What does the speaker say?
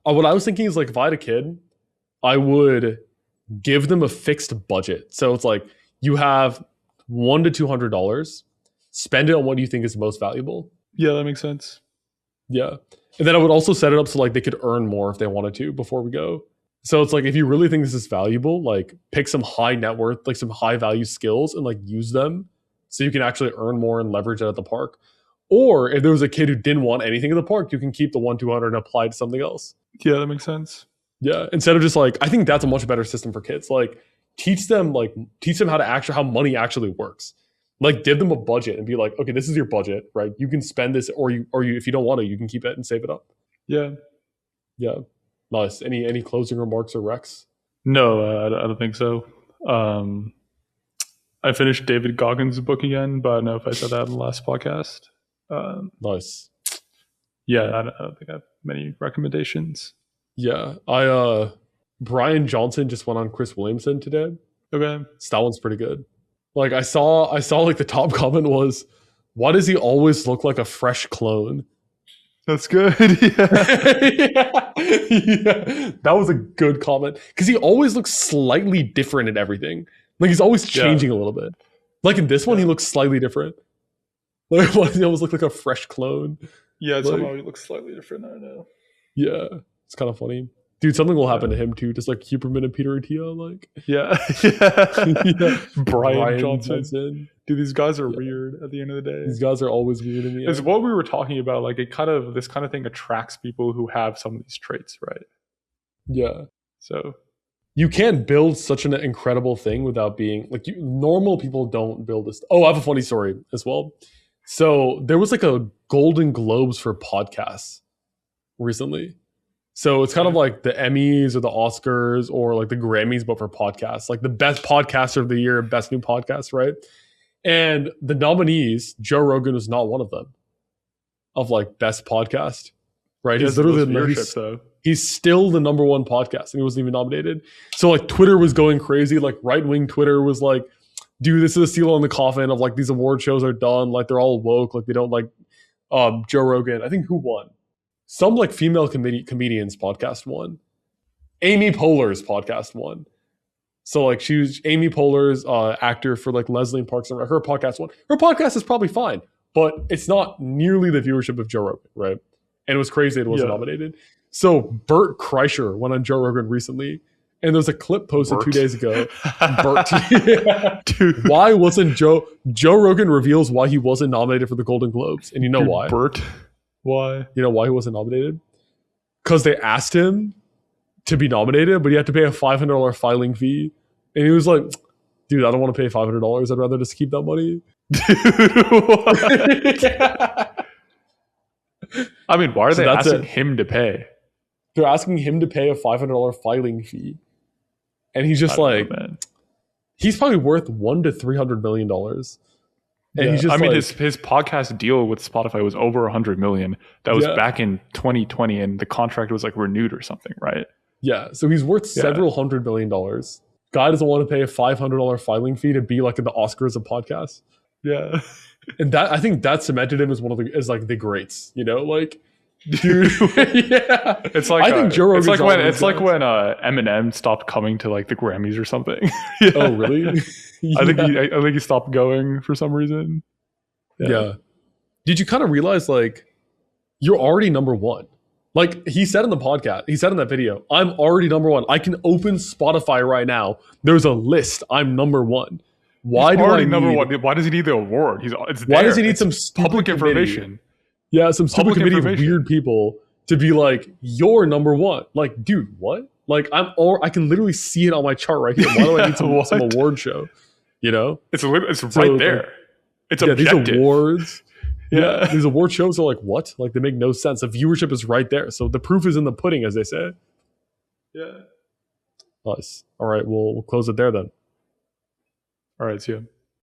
What I was thinking is like if I had a kid, I would give them a fixed budget. So it's like you have $100 to $200, spend it on what you think is the most valuable. Yeah, that makes sense. Yeah. And then I would also set it up so like they could earn more if they wanted to before we go. So it's like if you really think this is valuable, like pick some high net worth, like some high value skills and like use them so you can actually earn more and leverage it at the park. Or if there was a kid who didn't want anything at the park, you can keep the 1-200 and apply to something else. Yeah, that makes sense. Yeah. Instead of just like, I think that's a much better system for kids. Like teach them how money actually works. Like give them a budget and be like, okay, this is your budget, right? You can spend this or you if you don't want to, you can keep it and save it up. Yeah. Yeah. Nice. Any closing remarks or Rex? No, I don't think so. I finished David Goggins' book again, but I don't know if I said that in the last podcast. Nice. Yeah, I don't think I have many recommendations. Yeah. Brian Johnson just went on Chris Williamson today. Okay. So that one's pretty good. Like I saw like the top comment was, why does he always look like a fresh clone? That's good. Yeah. Yeah. That was a good comment. Because he always looks slightly different in everything. Like he's always changing a little bit. Like in this one, he looks slightly different. Like why does he always look like a fresh clone? Yeah, like, somehow he looks slightly different, I don't know. Yeah. It's kind of funny. Dude, something will happen to him too, just like Huberman and Peter Attia, like yeah. Brian Johnson. Dude, these guys are weird at the end of the day. These guys are always weird in the end. It's what we were talking about. Like this kind of thing attracts people who have some of these traits, right? Yeah. So you can't build such an incredible thing without being like normal people don't build this. Oh, I have a funny story as well. So there was like a Golden Globes for podcasts recently. So it's kind of like the Emmys or the Oscars or like the Grammys, but for podcasts, like the best podcaster of the year, best new podcast, right? And the nominees, Joe Rogan was not one of them, of like best podcast, right? He's literally he's still the number one podcast and he wasn't even nominated. So like Twitter was going crazy, like right-wing Twitter was like, dude, this is a seal on the coffin of like these award shows are done, like they're all woke, like they don't like Joe Rogan. I think who won? Some like female comedians podcast won. Amy Poehler's podcast won. So like she was Amy Poehler's actor for like Leslie in Parks and Rec. Her podcast won. Her podcast is probably fine, but it's not nearly the viewership of Joe Rogan, right? And it was crazy it wasn't nominated. So Bert Kreischer went on Joe Rogan recently, and there's a clip posted 2 days ago. Bert, dude, why wasn't Joe Rogan reveals why he wasn't nominated for the Golden Globes, and you know why? Bert. Why? You know why he wasn't nominated? Because they asked him to be nominated, but he had to pay a $500 filing fee. And he was like, dude, I don't want to pay $500. I'd rather just keep that money. Dude, I mean, why are they asking him to pay? They're asking him to pay a $500 filing fee. And he's just like, he's probably worth $100 to $300 million. And he's just his podcast deal with Spotify was over $100 million. That was back in 2020, and the contract was like renewed or something, right? Yeah, so he's worth several $100 million. Guy doesn't want to pay a $500 filing fee to be like in the Oscars of podcasts. Yeah, and that I think that cemented him as like the greats. You know, like dude, yeah. It's like I think Joe Rogan's it's like when Eminem stopped coming to like the Grammys or something. Yeah. Oh, really? I think he stopped going for some reason. Yeah. Did you kind of realize like you're already number one? Like he said in the podcast, he said in that video, I'm already number one. I can open Spotify right now. There's a list. I'm number one. Why do I number one? Why does he need the award? Why does he need some public information? Yeah, some stupid committee of weird people to be like, you're number one. Like, dude, what? Like I can literally see it on my chart right here. Why do I need some award show? You know? It's right there. It's objective. These awards. Yeah, these award shows are like, what? Like, they make no sense. The viewership is right there. So the proof is in the pudding, as they say. Yeah. Nice. All right, we'll close it there then. All right, see ya.